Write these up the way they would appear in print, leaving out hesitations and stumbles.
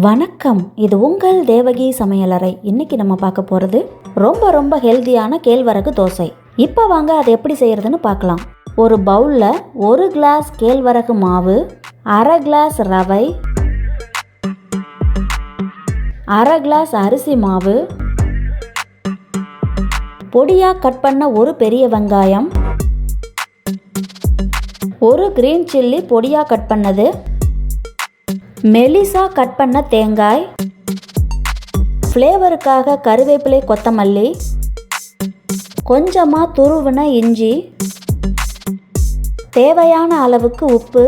வணக்கம், இது உங்கள் தேவகி சமையலறை. இன்னைக்கு நம்ம பார்க்க போகிறது ரொம்ப ஹெல்தியான கேழ்வரகு தோசை. இப்போ வாங்க அதை எப்படி செய்யறதுன்னு பார்க்கலாம். ஒரு பவுலில் 1 கிளாஸ் கேழ்வரகு மாவு, அரை கிளாஸ் ரவை, அரை கிளாஸ் அரிசி மாவு, பொடியாக கட் பண்ண ஒரு பெரிய வெங்காயம், ஒரு கிரீன் சில்லி பொடியாக கட் பண்ணது, மெலிசா கட் பண்ண தேங்காய், ஃப்ளேவருக்காக கருவேப்பிலை, கொத்தமல்லி, கொஞ்சமாக துருவின இஞ்சி, தேவையான அளவுக்கு உப்பு.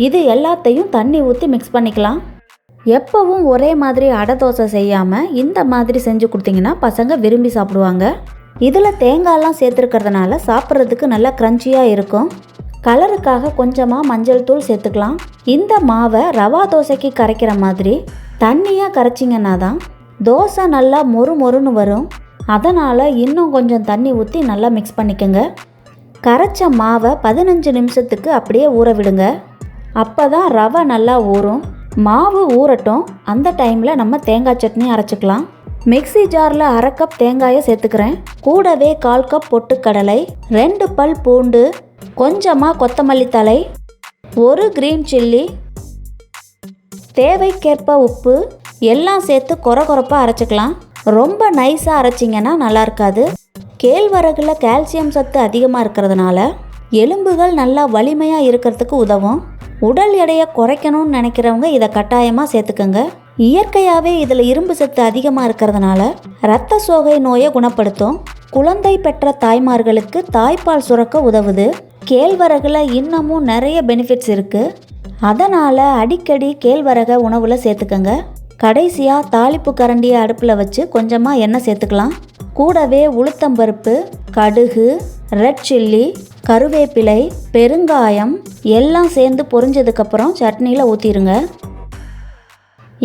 இது எல்லாத்தையும் தண்ணி ஊற்றி மிக்ஸ் பண்ணிக்கலாம். எப்பவும் ஒரே மாதிரி அடை தோசை செய்யாமல் இந்த மாதிரி செஞ்சு கொடுத்தீங்கன்னா பசங்க விரும்பி சாப்பிடுவாங்க. இதில் தேங்காயெல்லாம் சேர்த்துருக்கிறதுனால சாப்பிட்றதுக்கு நல்லா க்ரன்ச்சியாக இருக்கும். கலருக்காக கொஞ்சமாக மஞ்சள் தூள் சேர்த்துக்கலாம். இந்த மாவை ரவா தோசைக்கு கரைக்கிற மாதிரி தண்ணியாக கரைச்சிங்கன்னா தான் தோசை நல்லா மொறுன்னு வரும். அதனால் இன்னும் கொஞ்சம் தண்ணி ஊற்றி நல்லா மிக்ஸ் பண்ணிக்கோங்க. கரைச்ச மாவை 15 நிமிஷத்துக்கு அப்படியே ஊற விடுங்க. அப்போ தான் ரவை நல்லா ஊறும். மாவு ஊறட்டும். அந்த டைமில் நம்ம தேங்காய் சட்னி அரைச்சிக்கலாம். மிக்ஸி ஜாரில் அரை கப் தேங்காயை சேர்த்துக்கிறேன். கூடவே 1/4 கப் பொட்டுக்கடலை, 2 பல் பூண்டு, கொஞ்சமாக கொத்தமல்லி தழை, ஒரு கிரீன் சில்லி, தேவைக்கேற்ப உப்பு எல்லாம் சேர்த்து கொரப்பாக அரைச்சிக்கலாம். ரொம்ப நைஸாக அரைச்சிங்கன்னா நல்லா இருக்காது. கேழ்வரகுல கால்சியம் சத்து அதிகமாக இருக்கிறதுனால எலும்புகள் நல்லா வலிமையாக இருக்கிறதுக்கு உதவும். உடல் எடையை குறைக்கணும்னு நினைக்கிறவங்க இதை கட்டாயமாக சேர்த்துக்கோங்க. இயற்கையாகவே இதில் இரும்பு சத்து அதிகமாக இருக்கிறதுனால இரத்த சோகை நோயை குணப்படுத்தும். குழந்தை பெற்ற தாய்மார்களுக்கு தாய்ப்பால் சுரக்க உதவுது. கேழ்வரகுல இன்னமும் நிறைய பெனிஃபிட்ஸ் இருக்குது. அதனால் அடிக்கடி கேழ்வரகை உணவில் சேர்த்துக்கங்க. கடைசியாக தாளிப்பு கரண்டியை அடுப்பில் வச்சு கொஞ்சமாக எண்ணெய் சேர்த்துக்கலாம். கூடவே உளுத்தம்பருப்பு, கடுகு, ரெட் சில்லி, கருவேப்பிலை, பெருங்காயம் எல்லாம் சேர்ந்து பொரிஞ்சதுக்கப்புறம் சட்னியில் ஊற்றிடுங்க.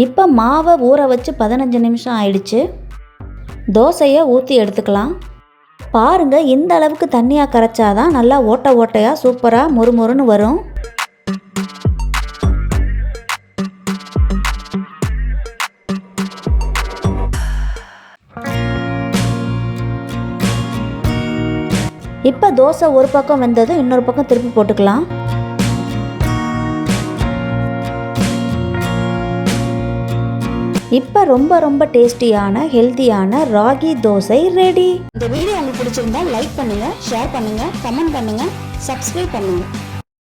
இப்போ மாவை ஊற வச்சு 15 நிமிஷம் ஆயிடுச்சு. தோசையை ஊற்றி எடுத்துக்கலாம். பாருங்கள், இந்த அளவுக்கு தண்ணியாக கரைச்சாதான் நல்லா ஓட்டையாக சூப்பராக மொறுன்னு வரும். இப்போ தோசை ஒரு பக்கம் வெந்ததும் இன்னொரு பக்கம் திருப்பி போட்டுக்கலாம். இப்போ ரொம்ப டேஸ்டியான ஹெல்த்தியான ராகி தோசை ரெடி. இந்த வீடியோ உங்களுக்கு பிடிச்சிருந்தா லைக் பண்ணுங்கள், ஷேர் பண்ணுங்கள், கமெண்ட் பண்ணுங்கள், சப்ஸ்கிரைப் பண்ணுங்கள்.